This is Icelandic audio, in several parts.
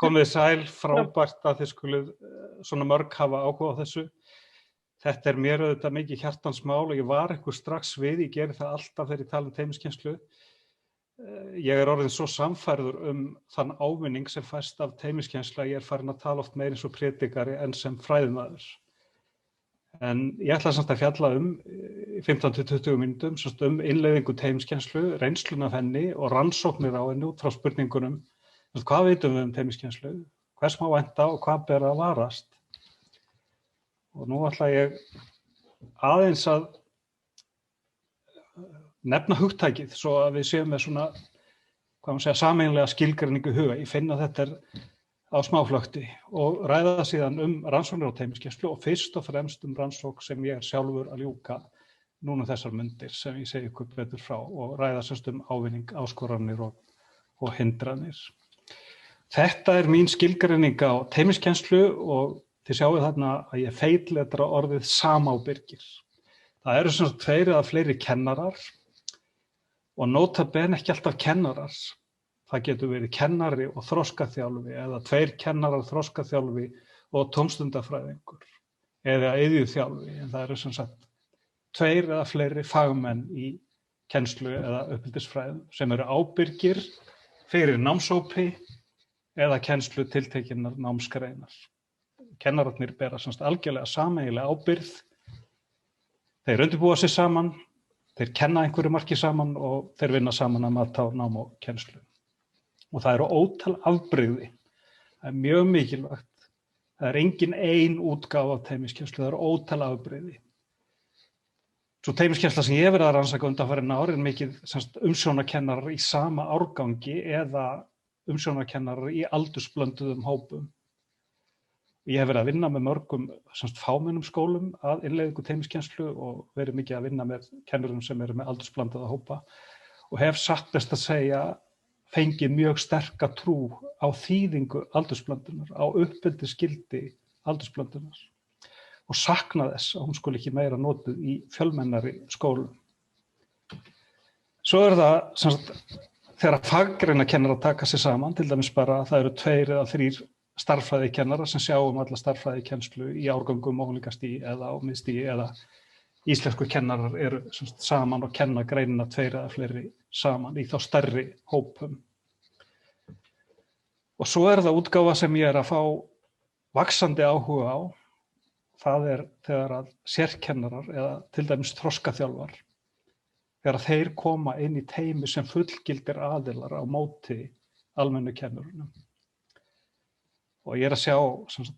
Komið sæl, frábært að þið skuluð svona mörg hafa áhuga á þessu. Þetta mér auðvitað mikið hjartans mál og ég var eitthvað strax við, ég geri það alltaf þegar ég tala teymiskennslu. Ég orðinn svo sannfærður þann ávinning sem fæst af teymiskennslu að ég farinn að tala oft meira eins og prédikari en sem fræðimaður. En ég ætla samt að fjalla 15-20 mínútum innleiðingu teymiskennslu, reynsluna af henni og rannsóknir á henni út frá spurningunum. Hvað vitum við teymiskennslu? Hvers má vænta og hvað ber að varast? Og nú ætla ég aðeins að nefna hugtækið svo að við séum með svona, sameiginlega skilgreiningu í huga. Ég finn að þetta á smáflökti og ræða það síðan rannsóknir á teymiskennslu og fyrst og fremst rannsókn sem ég sjálfur að ljúka núna þessar mundir sem ég segi ykkur betur frá og ræða semst ávinning, áskoranir og hindranir. Þetta mín skilgreining á teymiskennslu og þið sjáu þarna að ég feitletra orðið samábyrgir. Það eru sem sagt 2 eða fleiri kennarar og nota bene ekki alltaf kennarar. Það getur verið kennari og þroskaþjálfi eða 2 kennarar, þroskaþjálfi og tómstundafræðingur eða iðjuþjálfi. En það eru sem sagt 2 eða fleiri fagmenn í kennslu eða uppeldisfræðum sem eru ábyrgir fyrir námshópi eða kennslu tiltekinnar námsgreinar. Kennararnir bera semst algjörlega sameiginlega ábyrgð. Þeir undirbúa sig saman, þeir kenna einhverju marki saman og þeir vinna saman að mati á nám og kennslu. Og það eru ótal afbrigði. Það mjög mikilvægt. Það engin ein útgáfa af teymiskennslu, það eru ótal afbrigði. Sú teymiskennsla sem ég hef verið að rannsaka undanfarin ár mikið umsjónarkennarar í sama árgangi eða umsjónarkennarar í aldursblönduðum hópum. Ég hef verið að vinna með mörgum fámennum skólum að innleiðingu teymiskennslu og verið mikið að vinna með kennurum sem eru með aldursblandaða hópa og hef satt best að segja fengið mjög sterka trú á þýðingu aldursblöndunar, á uppeldisgildi aldursblöndunar og sakna þess að hún skuli ekki meira notuð í fjölmennari skólum. Svo það þegar faggreinakennarar taka sig saman, til dæmis bara það eru 2 eða 3 stærðfræðikennarar sem sjá alla stærðfræðikennslu í árgöngum ólíkastigi eða á miðstigi eða íslensku kennarar eru saman og kenna greinina 2 eða fleiri saman í þá stærri hópum. Og svo það útgáfa sem ég að fá vaxandi áhuga á, það þegar að sérkennarar eða til dæmis þroskaþjálfar þegar þeir koma inn í teymi sem fullgildir aðilar á móti almennu kennurunum. Og ég að sjá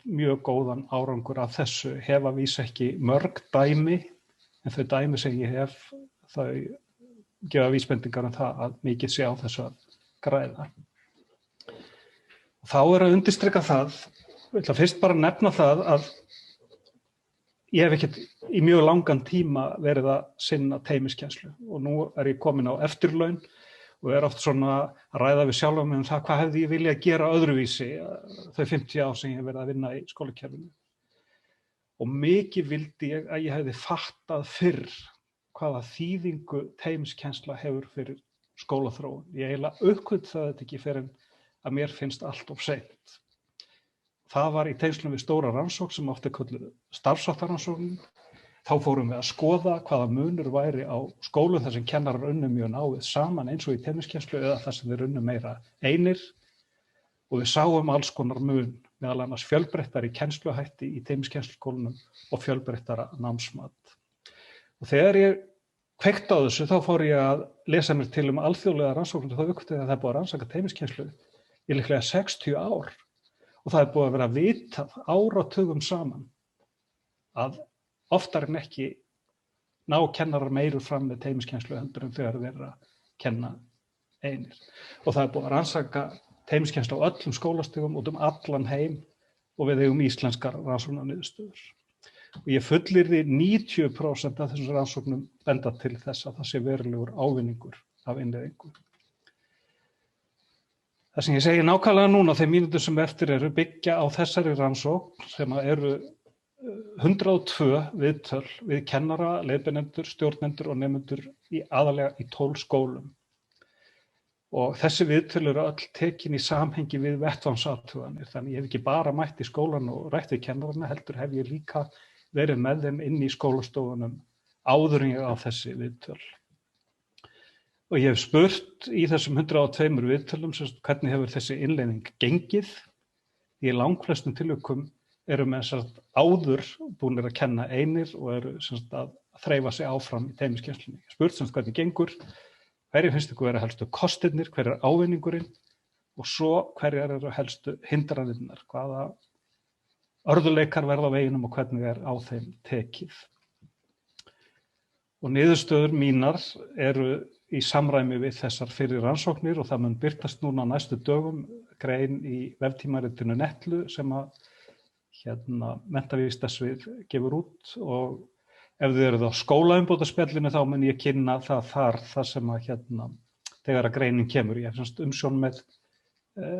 mjög góðan árangur af þessu, hef að vísa ekki mörg dæmi, en þau dæmi sem ég hef, þau gefa vísbendingar það að mikið sé á þessu að græða. Þá að undirstrika það, ég ætla fyrst bara að nefna það að ég hef ekkert í mjög langan tíma verið að sinna teymiskennslu og nú ég komin á eftirlaun og oft svona að ræða við sjálfa mig það hvað hefði ég viljað gera öðruvísi þau 50 ár sem ég hef verið að vinna í skólakerfinu. Og mikið vildi ég að ég hefði fattað fyrr hvaða þýðingu teymiskennsla hefur fyrir skólaþróun. Ég eiginlega uppgötvaði þetta ekki fyrr en að mér finnst allt of seint. Það var í tengslum við stóra rannsókn sem oft kölluð starfsháttarannsókn. Þá fórum við að skoða hvaða munur væri á skólum þar sem kennarar unnu mjög náið saman eins og í teymiskennslu eða þar sem þeir unnu meira einir. Og við sáum alls konar mun, meðal annars fjölbreyttari kennsluhætti í teymiskennsluskólunum og fjölbreyttara námsmat. Og þegar ég kveikti á þessu þá fór ég að lesa mér til alþjóðlega rannsóknir og þá uppgötvaði að það búið að rannsaka teymiskennslu í líklega 60 ár. Og það búið að vera vitað áratugum saman að oftar en ekki ná kennarar meiru fram með teymiskennslu heldur en þegar þeir að kenna einir. Og það búið að rannsaka teymiskennslu á öllum skólastigum út allan heim og við eigum íslenskar rannsóknarniðurstöður. Og ég fullyrði 90% af þessum rannsóknum benda til þess að það sé verulegur ávinningur af innleiðingu. Það sem ég segi nákvæmlega núna, þeim mínútur sem eftir eru byggja á þessari rannsókn sem eru 102 viðtöl við kennara, leiðbeinendur, stjórnendur og nemendur aðallega í 12 skólum. Og þessi viðtöl eru öll tekin í samhengi við vettvangsathuganir. Þannig ég hef ekki bara mætt í skólan og rætt við kennarana, heldur hef ég líka verið með þeim inn í skólastofunum áður en ég á þessi viðtöl. Og ég hef spurt í þessum 102 viðtölum hvernig hefur þessi innleiðing gengið. Í langflestum tilvikum eru með áður búnir að kenna einir og eru að þreifa sig áfram í teymiskennslunni. Ég spurt hvernig gengur. Hverjir finnst ykkur vera helstu kostirnir, hver er ávinningurinn og svo hverjar eru helstu hindranirnar, hvaða örðuleikar verða á veginum og hvernig er á þeim tekið. Og niðurstöður mínar eru í samræmi við þessar fyrri rannsóknir og það mun birtast núna á næstu dögum grein í veftímaritinu Netlu sem að menntavísindasvið gefur út og ef þið eruð á skólaumbótaspjallinu þá mun ég kynna það þar sem að þegar að greinin kemur. Ég hef umsjón með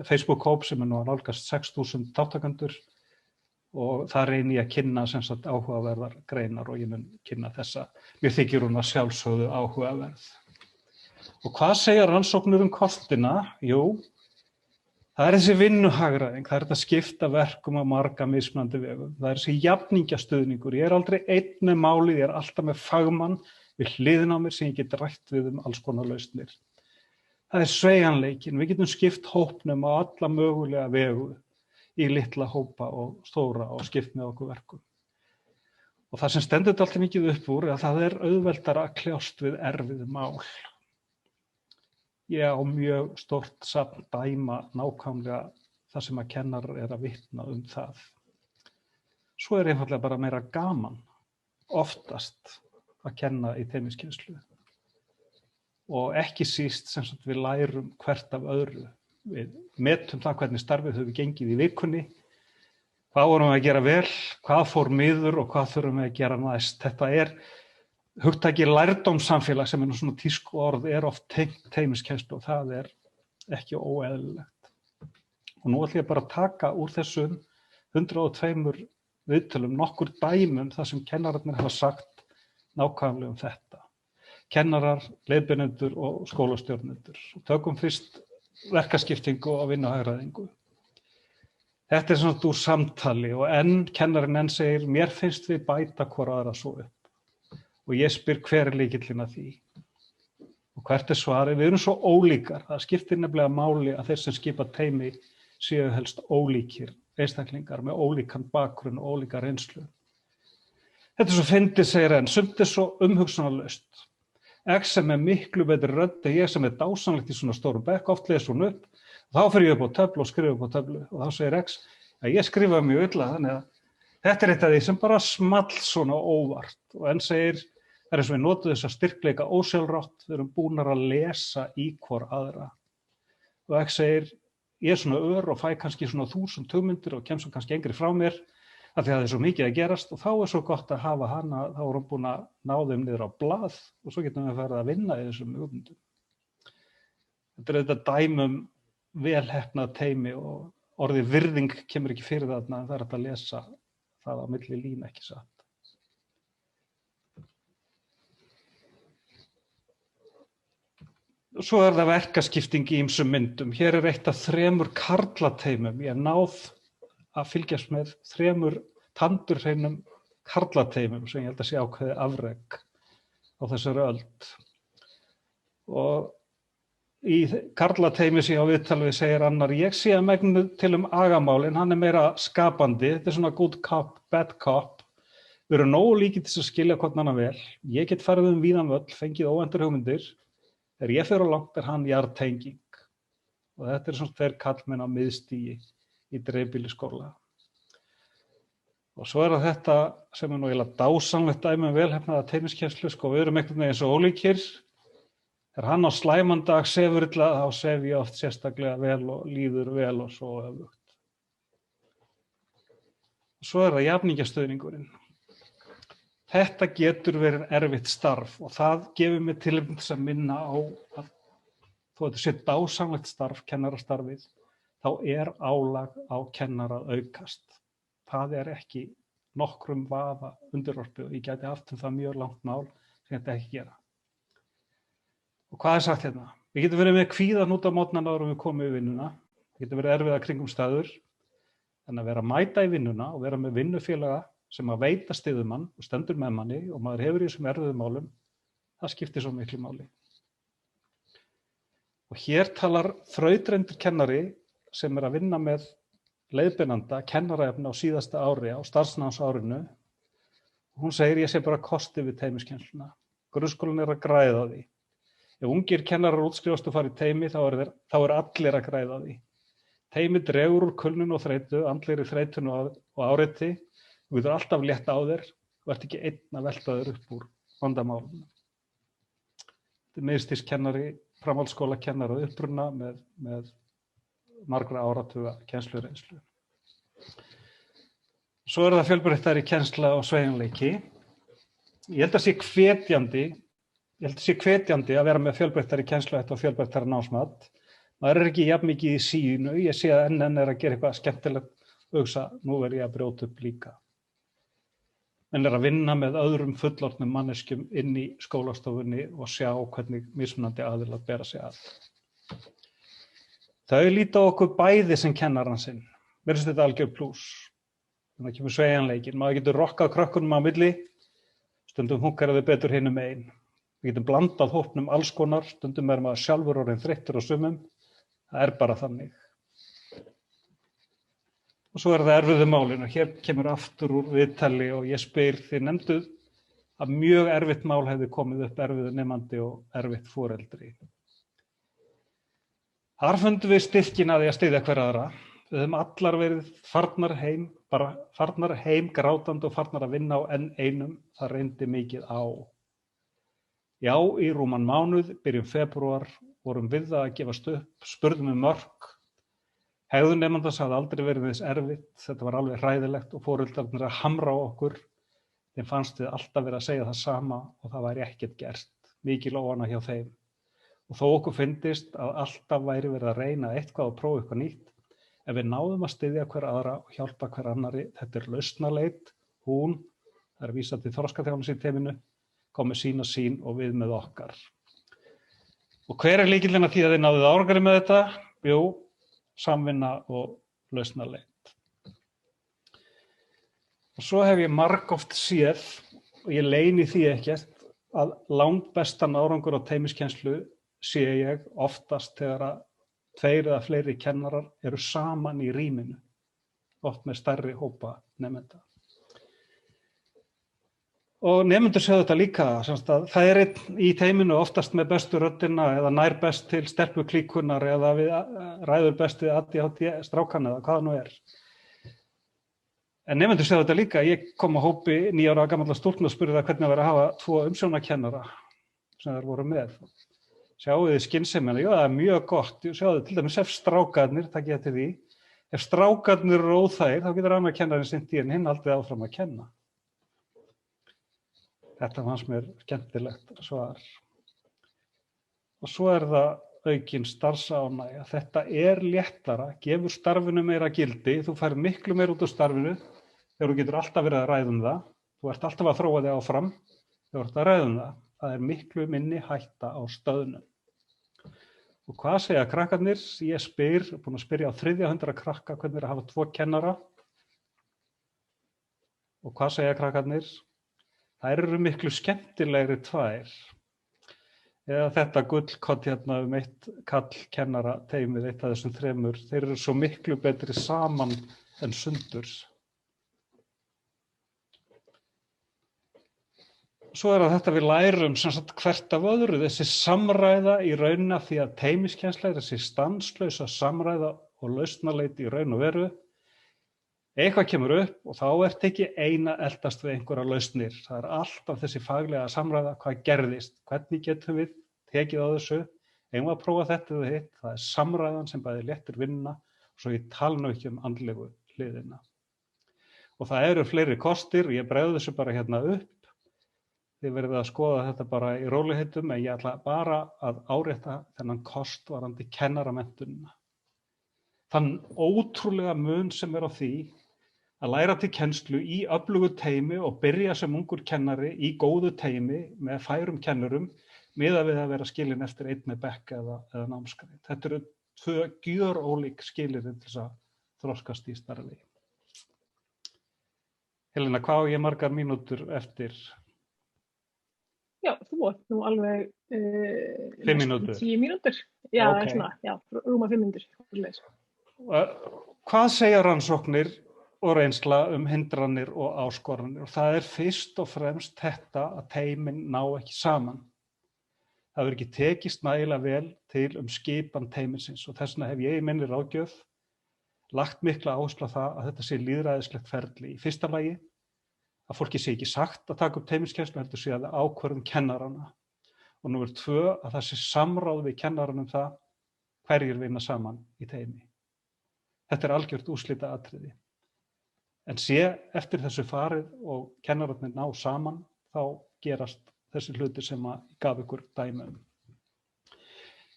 Facebook-hóp sem er nú að nálgast 6.000 þátttakendur og það reyni ég að kynna áhugaverðar greinar og ég mun kynna þessa. Mér þykir hún að sjálfsögðu áhugaverð. Og hvað segja rannsóknir kostina? Jú, það er þessi vinnuhagræðing, það er þetta skipta verkum á marga mismunandi vegum. Það er þessi jafningjastuðningur. Ég er aldrei einn með málið, ég er alltaf með fagmann við hliðina á mér sem ég get rætt við alls konar lausnir. Það er sveigjanleikinn. Við getum skipt hópnum á alla mögulega vegu í litla hópa og stóra og skipt með okkur verkum. Og það sem stendur alltaf mikið upp úr er að það er auðveldara að kljást við erfið mál. Ég á mjög stórt safn dæma nákvæmlega það sem að kennarar er að vitna það. Svo er einfaldlega bara meira gaman oftast að kenna í teymiskennslu. Og ekki síst við lærum hvert af öðru. Við metum það hvernig starfið hefur gengið í vikunni, hvað vorum við að gera vel, hvað fór miður og hvað þurfum við að gera næst. Þetta er hugtakið lærdómssamfélag sem er svona tísku orð er oft tengt teymiskennslu og það er ekki óeðlilegt. Og nú ætlum ég bara að taka úr þessum 102 viðtölum nokkur dæmum þar sem kennararnir hafa sagt nákvæmlega þetta. Kennarar, leiðbeinendur og skólastjórnendur. Tökum fyrst verkaskiptingu og vinnuhagræðingu. Þetta er svona úr samtali og kennarinn segir mér finnst við bæta hvor aðra svo upp. Og ég spyr hver er lykillinn að því. Og hvert er svarið? Við erum svo ólíkar. Það skiptir nefnilega máli að þeir sem skipa teymi séu helst ólíkir einstaklingar með ólíkan bakgrunn og ólíka reynslu. Þetta er svo fyndið, segir sumt er svo umhugsunarlaust. X sem er miklu betri rödd en ég sem er dásamlegt í svona stórum bekk, oft les hún upp. Þá fer ég upp á töflu og skrifa upp á töflu og þá segir X að ég skrifa mjög illa þannig að þetta er eitt af því sem bara small svona óvart og segir það er eins og við notum þess að styrkleika ósjálfrátt, við erum búnar að lesa í hvor aðra. Og X segir, ég er svona ör og fæ kannski svona 1000 hugmyndir og kemst svo kannski engri frá mér af því að það er svo mikið að gerast og þá er svo gott að hafa hana, þá erum við búin að ná þeim niður á blað og svo getum við farið að vinna í þessum hugmyndum. Þetta er þetta dæmum velheppnað teymi og orðið virðing kemur ekki fyrir þarna en það er hægt að lesa það á milli lína ekki satt. Svo er það verkaskipting í ýmsum myndum. Hér er eitt af 3 karlateymum. Ég hef náð að fylgjast með 3 tandurhreinum karlateymum sem ég held að sé ákveðið afrek á þessari öld. Og í karlateymi sem ég á viðtal við segir annar, ég sé að megnu til agamálin, hann er meira skapandi, þetta er svona good cop, bad cop. Við erum nógu líkir til að skilja hvort annan vel. Ég get farið víðan völl, fengið óvæntar hugmyndir. Þegar ég fer á langt er hann jarðtenging og þetta er svona 2 kallmenn á miðstigi í dreifbýlisskóla. Og svo er það þetta sem er nú eiginlega dásamlegt dæmi velheppnaða teymiskennslu, við erum einhvern veginn svo ólíkir. Þegar hann á slæman dag sefur illa, þá sef ég oft sérstaklega vel og líður vel og svo öfugt. Svo er það jafningjastuðningurinn. Þetta getur verið erfitt starf og það gefur mig tilefni til að minna á að þó þetta sé dásamlegt starf, kennarastarfið, þá er álag á kennara að aukast. Það er ekki nokkrum vafa undirorpið og ég gæti haft það mjög langt mál sem þetta ekki gera. Og hvað er sagt hérna? Við getum verið með kvíðan út á mótnana áður en við komum í vinnuna. Við getum verið erfiða kringumstæður. En að vera að mæta í vinnuna og vera með vinnufélaga sem að veita styður mann og stendur með manni og maður hefur í þessum erfiðu málum, það skiptir svo miklu máli. Og hér talar þrautreyndur kennari sem að vinna með leiðbeinanda kennaraefni á síðasta ári á starfsnámsárinu. Hún segir ég sé bara kosti við teymiskennsluna. Grunnskólinn að græða á því. Ef ungir kennarar útskrifast og fara í teymi þá er allir að græða á því. Teymi dregur úr kulnun og þreytu, andlegri þreytun og áreiti. Þú getur alltaf létt á þér og ert ekki einn að velta þér upp úr vandamálunum. Þetta er miðstigskennari, framhaldsskólakennari að uppruna með margra áratuga kennslureynslu. Svo það fjölbreyttari kennsla og sveigjanleiki. Ég held að sé hvetjandi að vera með fjölbreyttari kennsluhætti og fjölbreyttari námsmat. Maður er ekki jafn mikið í sínu, ég sé að enn er að gera eitthvað skemmtilegt og hugsa, nú verð ég að brjóta upp líka. En er að vinna með öðrum fullorðnum manneskjum inn í skólastofunni og sjá hvernig mismunandi aðilar bera sig að. Þau líta á okkur bæði sem kennarann sinn. Mér finnst þetta algjör plús. Þannig kemur sveigjanleikin. Maður getur rokkað krökkunum á milli, stundum hunkar þau betur hinum megin. Við getum blandað hópnum alls konar, stundum er maður sjálfur orðinn þreyttur á sumum. Það er bara þannig. Og svo það erfiðu málin og hér kemur aftur úr viðtali og ég spyr, þið nefnduð að mjög erfitt mál hefði komið upp erfiðu nemandi og erfitt foreldri. Þar fundum við styrkinn að því að styðja hver aðra. Við höfum allar verið farnar heim grátandi og farnar að vinna á enn einum. Það reyndi mikið á. Já, í rúman mánuð, byrjun febrúar, vorum við það að gefast upp, spurðum mörk. Hegðun nemandans hafði aldrei verið þess erfitt, þetta var alveg hræðilegt og foreldrarnir að hamra á okkur. Þeim fannst við alltaf verið að segja það sama og það væri ekkert gert, mikil óánægja hjá þeim. Og þó okkur fyndist að alltaf væri verið að reyna eitthvað og prófa eitthvað nýtt, ef við náðum að styðja hver aðra og hjálpa hver annari, þetta er lausnaleit, hún, það er vísað til þroskaþjálfunar í teyminu, kom með sína sín og við með okkar. Og hver er lykillinn að því að þið náðuð árangri með þetta? Jú, samvinna og lausnaleit. Og svo hef ég margoft séð, og ég leyni því ekkert, að langbestan árangur á teymiskennslu sé ég oftast þegar að 2 eða fleiri kennarar eru saman í rýminu, oft með stærri hópa nemenda. Og nemendur séu þetta líka, það er einn í teyminu oftast með bestu röddina eða nær best til stelpuklíkunar eða ræður best við ADHD strákana eða hvað nú er. En nemendur séu þetta líka, ég kom á hópi 9 ára gamalla stúlkna og spurði það hvernig að vera að hafa 2 umsjónarkennara sem þær voru með. Sjáu þið skynsemina, já það er mjög gott, sjáu þið til dæmis ef strákarnir, takk ég eftir því, ef strákarnir eru óþægir þá getur annar kennarinn sinnt í en hinn aldrei áfram að kenna. Þetta fannst mér skemmtilegt svar. Og svo er það aukin starfsánægja. Þetta er léttara, gefur starfinu meira gildi, þú fær miklu meira út úr starfinu þegar þú getur alltaf verið að ræða það. Þú ert alltaf að þróa þig áfram þegar þú ert að ræða það. Það er miklu minni hætta á stöðnum. Og hvað segja krakkarnir? Ég búin að spyrja á 300 krakka hvernig er að hafa 2 kennara. Og hvað segja krakkarnir? Þær eru miklu skemmtilegri 2. Eða þetta gullkott hérna 1 kall kennara teymið, 1 af þessum 3, þeir eru svo miklu betri saman en sundurs. Svo er þetta við lærum hvert af öðru, þessi samræða í raunina því að teymiskennsla er þessi stanslausa samræða og lausnaleit í raun og veru. Eitthvað kemur upp og þá ert ekki eina eldast við einhverja lausnir. Það er alltaf þessi faglega samræða, hvað gerðist, hvernig getum við tekið á þessu, eigum að prófa þetta eða hitt. Það er samræðan sem bæði léttir vinnuna og svo ég tala nú ekki andlegu hliðina. Og það eru fleiri kostir og ég bregði þessu bara hérna upp. Þið verðið að skoða þetta bara í rólegheitum en ég ætla bara að árétta þennan kost varðandi kennaramenntunina. Þann ótrúlega mun sem er á því að læra til kennslu í öflugu teymi og byrja sem ungur kennari í góðu teymi með færum kennurum miðað við að vera skilin eftir einn með bekk eða námsgrein. Þetta eru tvö gjörólík skilyrði til þess að þroskast í starfi. Helena, hvað á ég margar mínútur eftir? Já, þú ert nú alveg 5 mínútur. 10 mínútur. Já, Ok. svona, já, rúma 5 mínútur. Hvað segja rannsóknir og reynsla hindranir og áskoranir? Og það fyrst og fremst þetta að teymin ná ekki saman. Það hefur ekki tekist nægilega vel til skipan teymisins og þess vegna hef ég í minni ráðgjöf lagt mikla áherslu á það að þetta sé lýðræðislegt ferli. Í fyrsta lagi að fólki sé ekki sagt að taka upp teymiskennslu, heldur sé að ákvörðun kennarana. Og númer 2 að það sé samráð við kennarann það hverjir vinna saman í teymi. Þetta algjört úrslitaatriði. En sé eftir þessu farið og kennararnir ná saman, þá gerast þessi hluti sem að gaf ykkur dæmi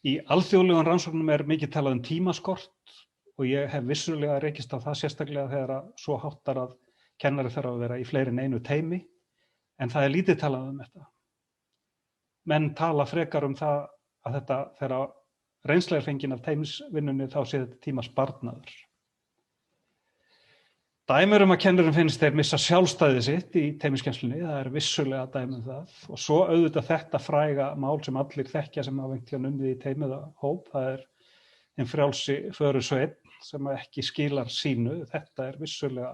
Í alþjóðlegum rannsóknum mikið talað tímaskort og ég hef vissulega rekist á það sérstaklega þegar að svo háttar að kennari þarf að vera í fleiri en einu teymi, en það lítið talað þetta. Menn tala frekar það að þetta þegar reynsla fengin af teymisvinnunni þá sé þetta tímasparnaður. Dæmi að kennurum finnst þeir missa sjálfstæði sitt í teymiskennslunni, það vissulega dæmi það. Og svo auðvitað þetta fræga mál sem allir þekkja sem hafa einhvern tímann unnið í teymið hóp, það hinn frjálsi förusveinn sem ekki skilar sínu. Þetta vissulega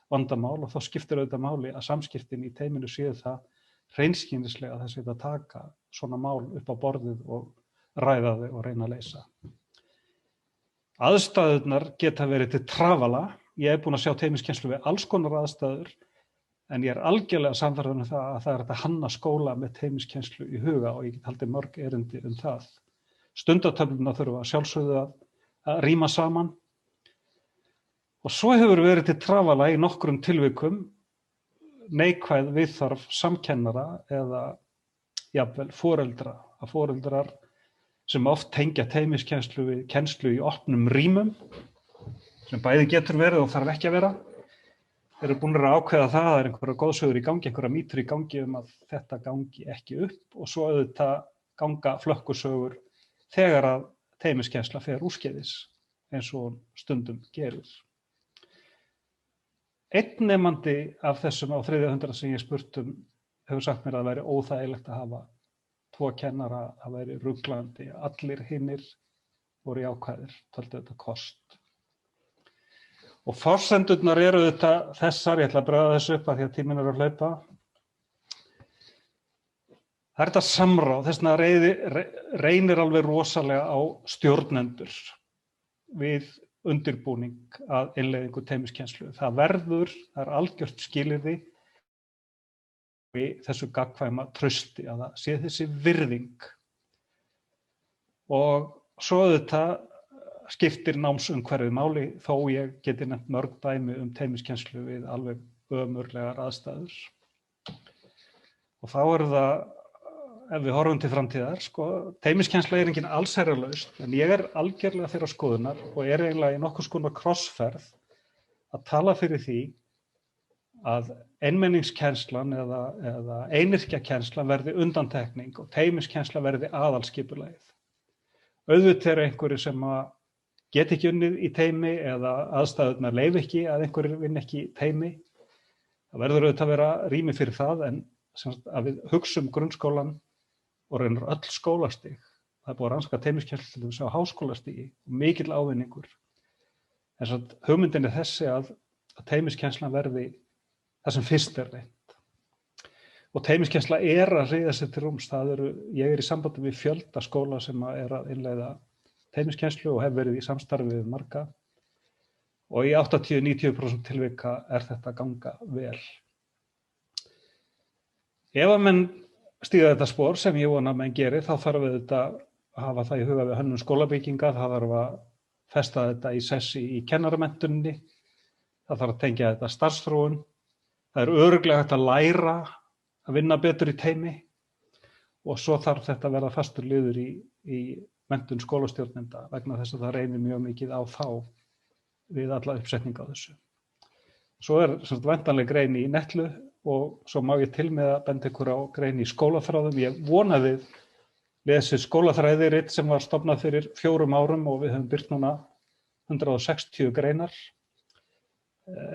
vandamál og þá skiptir auðvitað máli að samskiptin í teyminu séu það hreinskilnislega þess að taka svona mál upp á borðið og ræða þau og reyna að leysa. Aðstæðurnar geta verið til trafala. Ég búinn að sjá teymiskennslu við alls konar aðstæður, en ég algjörlega sannfærður það að það hægt að hanna skóla með teymiskennslu í huga og ég get haldið mörg erindi það. Stundatöfluna þurfa sjálfsögðu að ríma saman. Og svo hefur verið til trafala í nokkrum tilvikum neikvæð viðþorf samkennara eða jafnvel foreldra. Að foreldrar sem oft tengja teymiskennslu við kennslu í opnum rýmum, sem bæði getur verið og þarf ekki að vera, eru búin að ákveða það að einhverja góðsögur í gangi, einhverja mýtur í gangi að þetta gangi ekki upp og svo auðvitað ganga flökkusögur þegar að teymiskennsla fer úrskeiðis eins og stundum gerir. Einn nemandi af þessum á 300 sem ég spurt hefur sagt mér að það væri óþægilegt að hafa 2 kennara, það væri ruglandi, allir hinnir voru jákvæðir, töldu þetta kost. Og forsendurnar eru þetta þessar, ég ætla að bregða þessu upp að því að tíminn að hlaupa. Það þetta samráð, þess vegna reynir alveg rosalega á stjórnendur við undirbúning að innleiðingu teymiskennslu. Það algjört skilyrði við þessu gagnkvæma trausti að það sé þessi virðing. Og svo auðvitað skiptir námsumhverfið máli þó ég geti nefnt mörg dæmi teymiskennslu við alveg ömurlegar aðstæður. Og þá það, ef við horfum til framtíðar, teymiskennsla engin allsherjarlausn, en ég algjörlega þeirrar skoðunar og eiginlega í nokkurs konar krossferð að tala fyrir því að einmenningskennslan eða einyrkjakennslan verði undantekning og teymiskennsla verði aðalskipulagið. Auðvitað einhverjir sem get ekki unnið í teymi eða aðstæðurnar leyfi ekki að einhverjir vinni ekki í teymi. Það verður auðvitað að vera rými fyrir það, en að við hugsum grunnskólan og reynar öll skólastig. Það búið að rannsaka teymiskennslu til þess á háskólastigi og mikill ávinningur. En hugmyndin þessi að teymiskennslan verði það sem fyrst reynt. Og teymiskennsla að ryðja sér til rúms. Ég í sambandi við fjölda skóla sem að innleiða teymiskennslu og hef verið í samstarfi við marga. Og í 80–90% tilvika þetta ganga vel. Ef að menn stíga þetta spor sem ég vona að menn geri, þá þarf við þetta að hafa það í huga við hönnun skólabygginga, það þarf að festa þetta í sessi í kennaramenntunni, það þarf að tengja þetta starfsþróun, það örugglega hægt að læra að vinna betur í teymi og svo þarf þetta að verða fastur liður í menntun skólastjórnenda vegna þess að það reynir mjög mikið á þá við alla uppsetninga á þessu. Svo væntanleg grein í Netlu og svo má ég til með að benda ykkur á grein í skólaþráðum. Ég vona þið lesið skólaþræðirit sem var stofnað fyrir 4 árum og við höfum birt núna 160 greinar.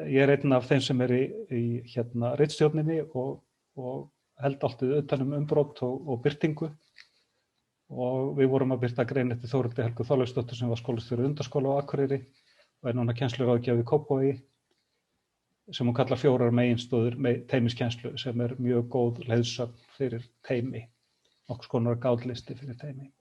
Ég er einn af þeim sem er í ritstjórninni og held alltaf utan umbrot og birtingu. Og við vorum að birta grein eftir Þórhildi Helgu Þorleifsdóttur sem var skólastjóri Undaskóla á Akureyri og er núna kennsluráðgjafi í Kópavogi sem hún kallar 4 meginstoðir teymiskennslu sem er mjög góð leiðsögn fyrir teymi, nokkurs konar gátlisti fyrir teymi.